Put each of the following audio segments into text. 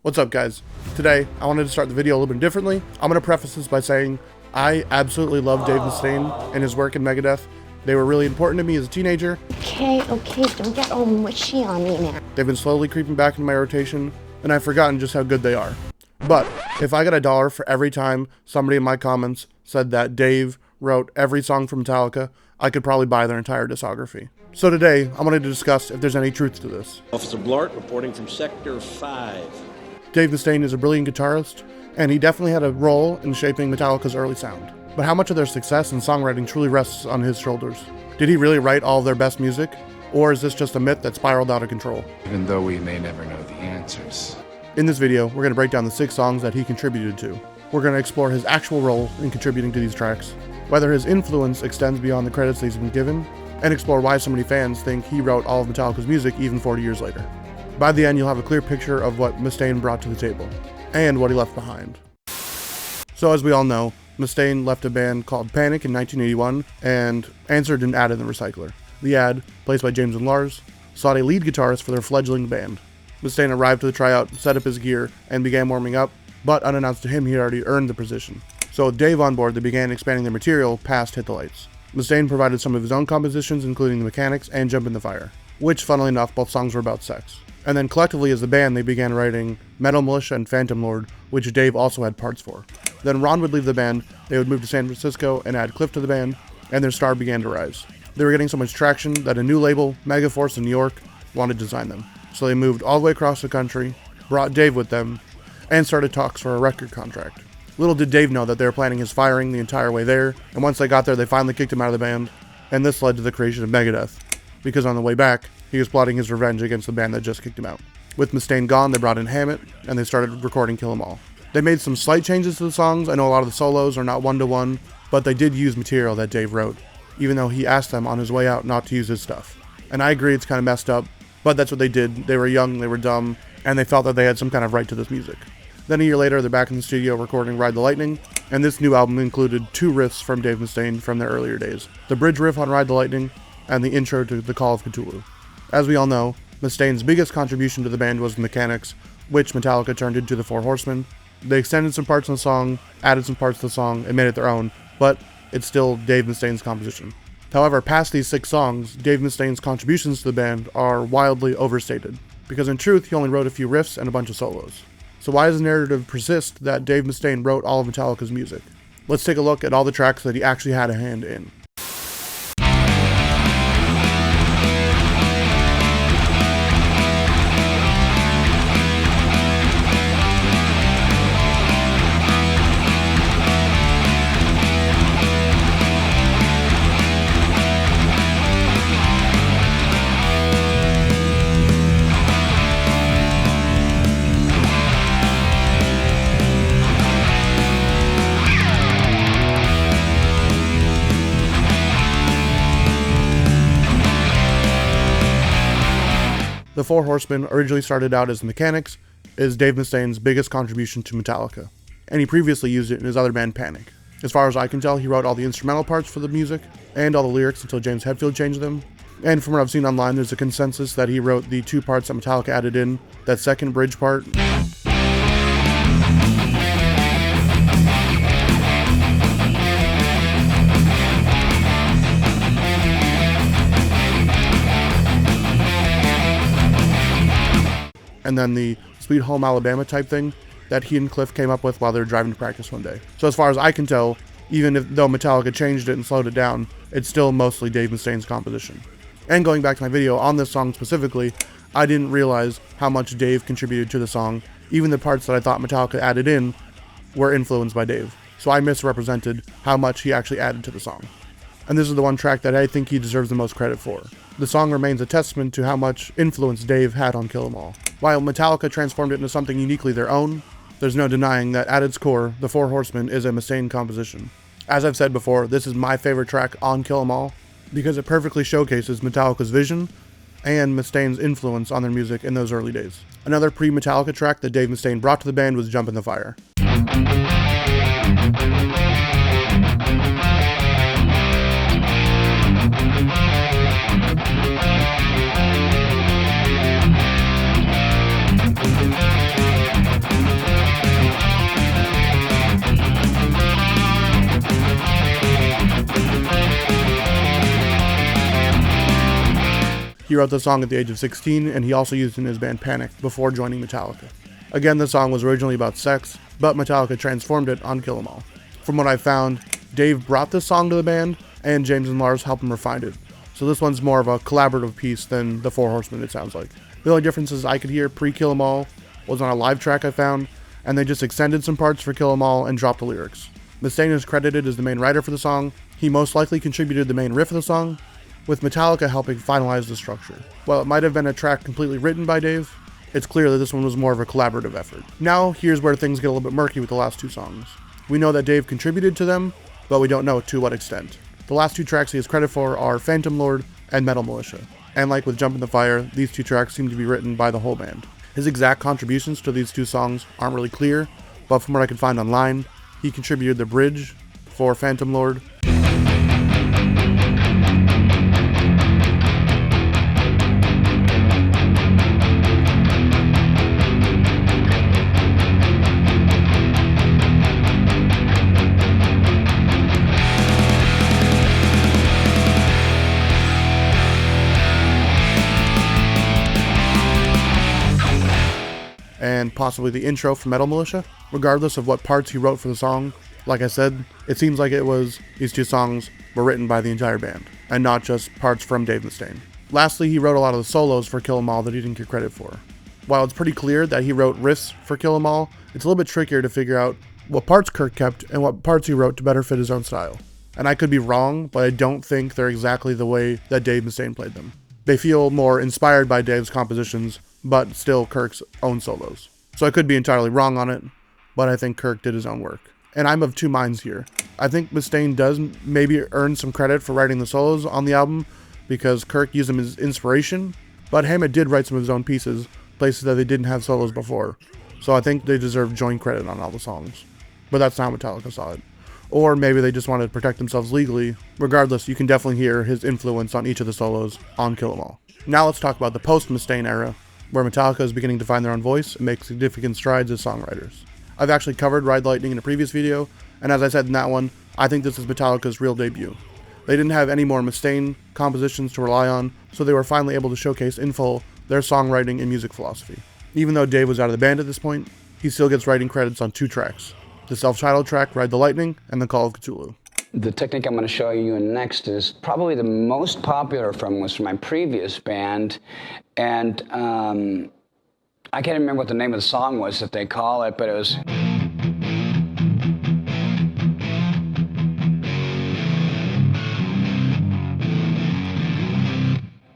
What's up, guys? Today, I wanted to start the video a little bit differently. I'm going to preface this by saying I absolutely love Dave Mustaine and his work in Megadeth. They were really important to me as a teenager. Okay, don't get all mushy on me now. They've been slowly creeping back into my rotation, and I've forgotten just how good they are. But if I got $1 for every time somebody in my comments said that Dave wrote every song from Metallica, I could probably buy their entire discography. So today, I wanted to discuss if there's any truth to this. Officer Blart reporting from Sector 5. Dave Mustaine is a brilliant guitarist, and he definitely had a role in shaping Metallica's early sound. But how much of their success in songwriting truly rests on his shoulders? Did he really write all of their best music? Or is this just a myth that spiraled out of control? Even though we may never know the answers. In this video, we're going to break down the 6 songs that he contributed to. We're going to explore his actual role in contributing to these tracks, whether his influence extends beyond the credits that he's been given, and explore why so many fans think he wrote all of Metallica's music even 40 years later. By the end, you'll have a clear picture of what Mustaine brought to the table, and what he left behind. So as we all know, Mustaine left a band called Panic in 1981, and answered an ad in the Recycler. The ad, placed by James and Lars, sought a lead guitarist for their fledgling band. Mustaine arrived to the tryout, set up his gear, and began warming up, but unannounced to him, he had already earned the position. So with Dave on board, they began expanding their material past Hit the Lights. Mustaine provided some of his own compositions, including The Mechanics and Jump in the Fire, which, funnily enough, both songs were about sex. And then collectively as a band, they began writing Metal Militia and Phantom Lord, which Dave also had parts for. Then Ron would leave the band, they would move to San Francisco and add Cliff to the band, and their star began to rise. They were getting so much traction that a new label, Megaforce in New York, wanted to sign them. So they moved all the way across the country, brought Dave with them, and started talks for a record contract. Little did Dave know that they were planning his firing the entire way there, and once they got there, they finally kicked him out of the band, and this led to the creation of Megadeth, because on the way back, he was plotting his revenge against the band that just kicked him out. With Mustaine gone, they brought in Hammett, and they started recording Kill 'Em All. They made some slight changes to the songs. I know a lot of the solos are not one-to-one, but they did use material that Dave wrote, even though he asked them on his way out not to use his stuff. And I agree it's kind of messed up, but that's what they did. They were young, they were dumb, and they felt that they had some kind of right to this music. Then a year later, they're back in the studio recording Ride the Lightning, and this new album included 2 riffs from Dave Mustaine from their earlier days. The bridge riff on Ride the Lightning, and the intro to The Call of Cthulhu. As we all know, Mustaine's biggest contribution to the band was The Mechanics, which Metallica turned into the Four Horsemen. They extended some parts of the song, added some parts to the song, and made it their own, but it's still Dave Mustaine's composition. However, past these 6 songs, Dave Mustaine's contributions to the band are wildly overstated, because in truth, he only wrote a few riffs and a bunch of solos. So why does the narrative persist that Dave Mustaine wrote all of Metallica's music? Let's take a look at all the tracks that he actually had a hand in. The Four Horsemen originally started out as The Mechanics, is Dave Mustaine's biggest contribution to Metallica, and he previously used it in his other band Panic. As far as I can tell, he wrote all the instrumental parts for the music, and all the lyrics until James Hetfield changed them, and from what I've seen online, there's a consensus that he wrote the 2 parts that Metallica added in, that second bridge part. And then the Sweet Home Alabama type thing that he and Cliff came up with while they were driving to practice one day. So as far as I can tell, even though Metallica changed it and slowed it down, it's still mostly Dave Mustaine's composition. And going back to my video on this song specifically, I didn't realize how much Dave contributed to the song. Even the parts that I thought Metallica added in were influenced by Dave. So I misrepresented how much he actually added to the song. And this is the one track that I think he deserves the most credit for. The song remains a testament to how much influence Dave had on Kill 'Em All. While Metallica transformed it into something uniquely their own, there's no denying that at its core, The Four Horsemen is a Mustaine composition. As I've said before, this is my favorite track on Kill 'Em All because it perfectly showcases Metallica's vision and Mustaine's influence on their music in those early days. Another pre-Metallica track that Dave Mustaine brought to the band was Jump in the Fire. He wrote the song at the age of 16, and he also used it in his band Panic before joining Metallica. Again, the song was originally about sex, but Metallica transformed it on Kill 'Em All. From what I found, Dave brought this song to the band, and James and Lars helped him refine it. So this one's more of a collaborative piece than the Four Horsemen, it sounds like. The only differences I could hear pre-Kill 'Em All was on a live track I found, and they just extended some parts for Kill 'Em All and dropped the lyrics. Mustaine is credited as the main writer for the song. He most likely contributed the main riff of the song, with Metallica helping finalize the structure. While it might have been a track completely written by Dave, it's clear that this one was more of a collaborative effort. Now, here's where things get a little bit murky with the last two songs. We know that Dave contributed to them, but we don't know to what extent. The last two tracks he has credit for are Phantom Lord and Metal Militia. And like with Jump in the Fire, these two tracks seem to be written by the whole band. His exact contributions to these two songs aren't really clear, but from what I could find online, he contributed the bridge for Phantom Lord, and possibly the intro for Metal Militia. Regardless of what parts he wrote for the song, like I said, it seems like these two songs were written by the entire band, and not just parts from Dave Mustaine. Lastly, he wrote a lot of the solos for Kill 'Em All that he didn't get credit for. While it's pretty clear that he wrote riffs for Kill 'Em All, it's a little bit trickier to figure out what parts Kirk kept and what parts he wrote to better fit his own style. And I could be wrong, but I don't think they're exactly the way that Dave Mustaine played them. They feel more inspired by Dave's compositions, but still Kirk's own solos. So I could be entirely wrong on it, but I think Kirk did his own work. And I'm of two minds here. I think Mustaine does maybe earn some credit for writing the solos on the album, because Kirk used them as inspiration, but Hammett did write some of his own pieces, places that they didn't have solos before. So I think they deserve joint credit on all the songs. But that's not how Metallica saw it. Or maybe they just wanted to protect themselves legally. Regardless, you can definitely hear his influence on each of the solos on Kill 'Em All. Now let's talk about the post-Mustaine era, where Metallica is beginning to find their own voice and make significant strides as songwriters. I've actually covered Ride Lightning in a previous video, and as I said in that one, I think this is Metallica's real debut. They didn't have any more Mustaine compositions to rely on, so they were finally able to showcase in full their songwriting and music philosophy. Even though Dave was out of the band at this point, he still gets writing credits on two tracks: the self-titled track, Ride the Lightning, and The Call of Cthulhu. The technique I'm going to show you next is probably the most popular was from my previous band, and I can't remember what the name of the song was that they call it, but it was...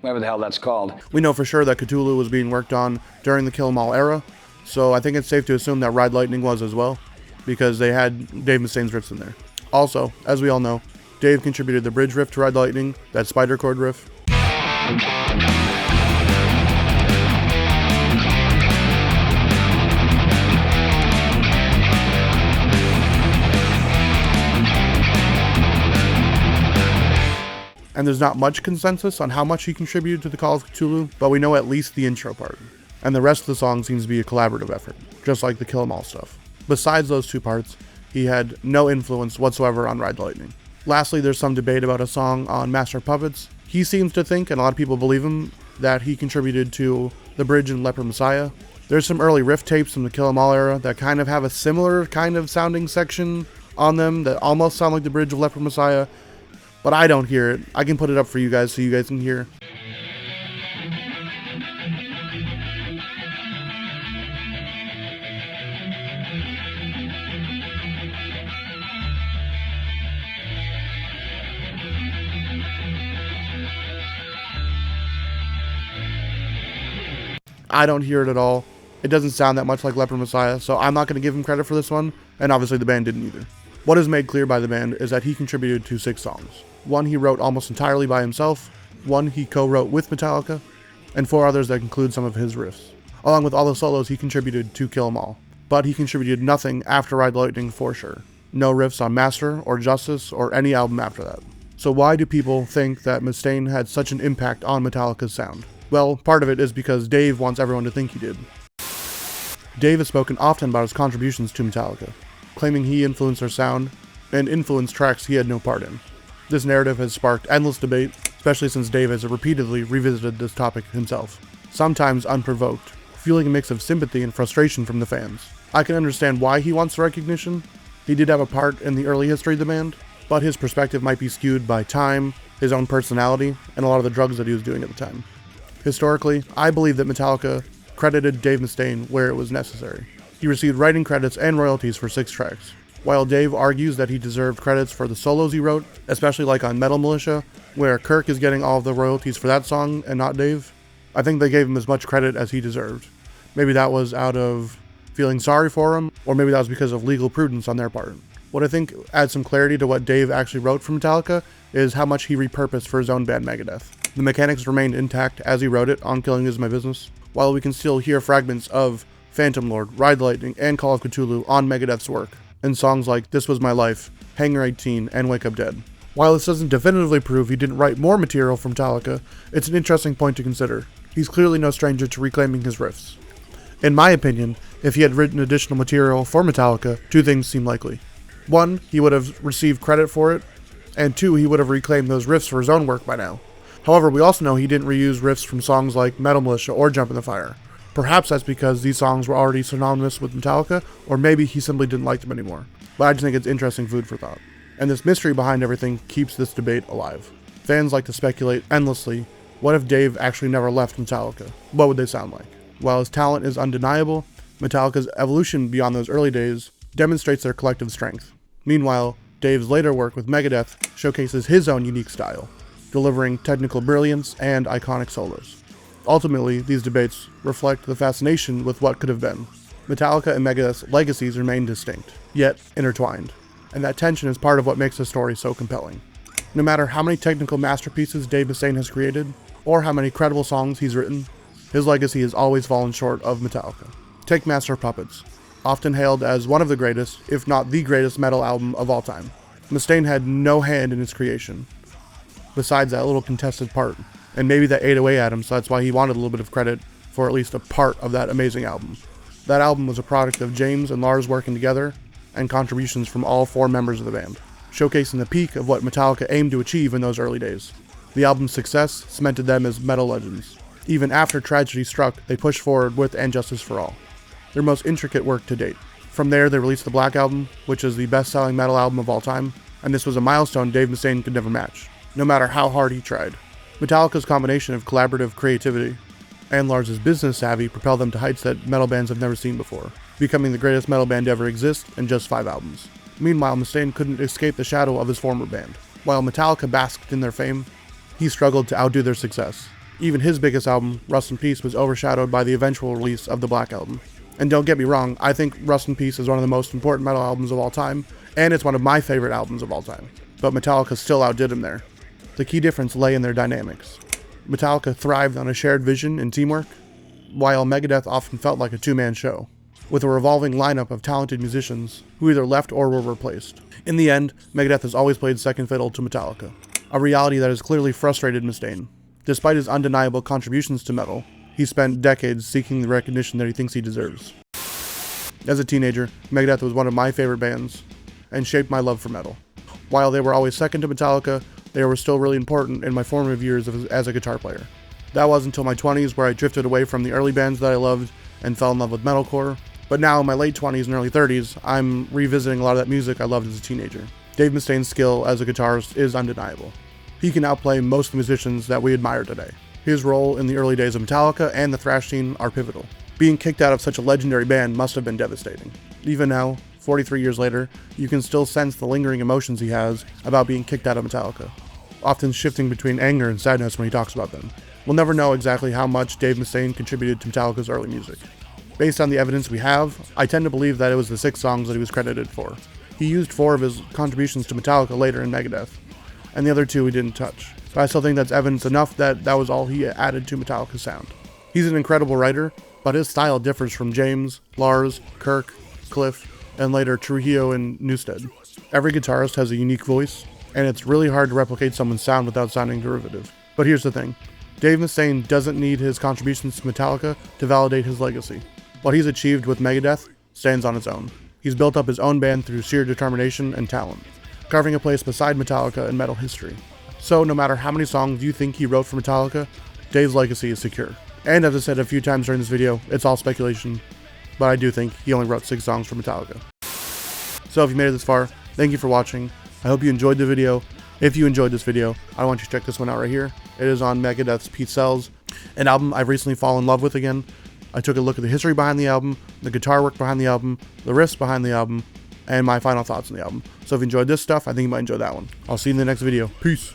whatever the hell that's called. We know for sure that Cthulhu was being worked on during the Kill 'Em All era, so I think it's safe to assume that Ride Lightning was as well, because they had Dave Mustaine's riffs in there. Also, as we all know, Dave contributed the bridge riff to Ride Lightning, that spider chord riff. And there's not much consensus on how much he contributed to the Call of Cthulhu, but we know at least the intro part. And the rest of the song seems to be a collaborative effort, just like the Kill 'Em All stuff. Besides those two parts, he had no influence whatsoever on Ride Lightning. Lastly, there's some debate about a song on Master of Puppets. He seems to think, and a lot of people believe him, that he contributed to the bridge in Leper Messiah. There's some early riff tapes from the Kill 'Em All era that kind of have a similar kind of sounding section on them that almost sound like the bridge of Leper Messiah, but I don't hear it. I can put it up for you guys so you guys can hear. I don't hear it at all. It doesn't sound that much like Leper Messiah, so I'm not going to give him credit for this one, and obviously the band didn't either. What is made clear by the band is that he contributed to 6 songs. One he wrote almost entirely by himself, one he co-wrote with Metallica, and 4 others that include some of his riffs. Along with all the solos he contributed to Kill 'Em All. But he contributed nothing after Ride Lightning for sure. No riffs on Master or Justice or any album after that. So why do people think that Mustaine had such an impact on Metallica's sound? Well, part of it is because Dave wants everyone to think he did. Dave has spoken often about his contributions to Metallica, claiming he influenced their sound and influenced tracks he had no part in. This narrative has sparked endless debate, especially since Dave has repeatedly revisited this topic himself, sometimes unprovoked, feeling a mix of sympathy and frustration from the fans. I can understand why he wants the recognition. He did have a part in the early history of the band, but his perspective might be skewed by time, his own personality, and a lot of the drugs that he was doing at the time. Historically, I believe that Metallica credited Dave Mustaine where it was necessary. He received writing credits and royalties for 6 tracks. While Dave argues that he deserved credits for the solos he wrote, especially like on Metal Militia, where Kirk is getting all of the royalties for that song and not Dave, I think they gave him as much credit as he deserved. Maybe that was out of feeling sorry for him, or maybe that was because of legal prudence on their part. What I think adds some clarity to what Dave actually wrote for Metallica is how much he repurposed for his own band Megadeth. The mechanics remained intact as he wrote it on Killing Is My Business, while we can still hear fragments of Phantom Lord, Ride the Lightning, and Call of Cthulhu on Megadeth's work, in songs like This Was My Life, Hangar 18, and Wake Up Dead. While this doesn't definitively prove he didn't write more material from Metallica, it's an interesting point to consider. He's clearly no stranger to reclaiming his riffs. In my opinion, if he had written additional material for Metallica, 2 things seem likely. 1, he would have received credit for it, and 2, he would have reclaimed those riffs for his own work by now. However, we also know he didn't reuse riffs from songs like Metal Militia or Jump in the Fire. Perhaps that's because these songs were already synonymous with Metallica, or maybe he simply didn't like them anymore. But I just think it's interesting food for thought. And this mystery behind everything keeps this debate alive. Fans like to speculate endlessly, what if Dave actually never left Metallica? What would they sound like? While his talent is undeniable, Metallica's evolution beyond those early days demonstrates their collective strength. Meanwhile, Dave's later work with Megadeth showcases his own unique style, delivering technical brilliance and iconic solos. Ultimately, these debates reflect the fascination with what could have been. Metallica and Megadeth's legacies remain distinct, yet intertwined, and that tension is part of what makes the story so compelling. No matter how many technical masterpieces Dave Mustaine has created, or how many credible songs he's written, his legacy has always fallen short of Metallica. Take Master of Puppets, often hailed as one of the greatest, if not the greatest metal album of all time. Mustaine had no hand in its creation, besides that little contested part, and maybe that ate away at him, so that's why he wanted a little bit of credit for at least a part of that amazing album. That album was a product of James and Lars working together, and contributions from all 4 members of the band, showcasing the peak of what Metallica aimed to achieve in those early days. The album's success cemented them as metal legends. Even after tragedy struck, they pushed forward with And Justice for All, their most intricate work to date. From there, they released the Black Album, which is the best-selling metal album of all time, and this was a milestone Dave Mustaine could never match, no matter how hard he tried. Metallica's combination of collaborative creativity and Lars' business savvy propelled them to heights that metal bands have never seen before, becoming the greatest metal band to ever exist in just 5 albums. Meanwhile, Mustaine couldn't escape the shadow of his former band. While Metallica basked in their fame, he struggled to outdo their success. Even his biggest album, Rust in Peace, was overshadowed by the eventual release of the Black Album. And don't get me wrong, I think Rust in Peace is one of the most important metal albums of all time, and it's one of my favorite albums of all time. But Metallica still outdid him there. The key difference lay in their dynamics. Metallica thrived on a shared vision and teamwork, while Megadeth often felt like a 2-man show, with a revolving lineup of talented musicians who either left or were replaced. In the end, Megadeth has always played second fiddle to Metallica, a reality that has clearly frustrated Mustaine. Despite his undeniable contributions to metal, he spent decades seeking the recognition that he thinks he deserves. As a teenager, Megadeth was one of my favorite bands, and shaped my love for metal. While they were always second to Metallica, they were still really important in my formative years as a guitar player. That was until my 20s, where I drifted away from the early bands that I loved and fell in love with metalcore. But now in my late 20s and early 30s, I'm revisiting a lot of that music I loved as a teenager. Dave Mustaine's skill as a guitarist is undeniable. He can outplay most of the musicians that we admire today. His role in the early days of Metallica and the thrash scene are pivotal. Being kicked out of such a legendary band must have been devastating. Even now, 43 years later, you can still sense the lingering emotions he has about being kicked out of Metallica, often shifting between anger and sadness when he talks about them. We'll never know exactly how much Dave Mustaine contributed to Metallica's early music. Based on the evidence we have, I tend to believe that it was the 6 songs that he was credited for. He used 4 of his contributions to Metallica later in Megadeth, and the other 2 he didn't touch. So I still think that's evidence enough that that was all he added to Metallica's sound. He's an incredible writer, but his style differs from James, Lars, Kirk, Cliff, and later Trujillo and Newsted. Every guitarist has a unique voice, and it's really hard to replicate someone's sound without sounding derivative. But here's the thing. Dave Mustaine doesn't need his contributions to Metallica to validate his legacy. What he's achieved with Megadeth stands on its own. He's built up his own band through sheer determination and talent, carving a place beside Metallica in metal history. So no matter how many songs you think he wrote for Metallica, Dave's legacy is secure. And as I said a few times during this video, it's all speculation, but I do think he only wrote 6 songs for Metallica. So if you made it this far, thank you for watching. I hope you enjoyed the video. If you enjoyed this video, I want you to check this one out right here. It is on Megadeth's Pete Sells, an album I've recently fallen in love with again. I took a look at the history behind the album, the guitar work behind the album, the riffs behind the album, and my final thoughts on the album. So if you enjoyed this stuff, I think you might enjoy that one. I'll see you in the next video. Peace.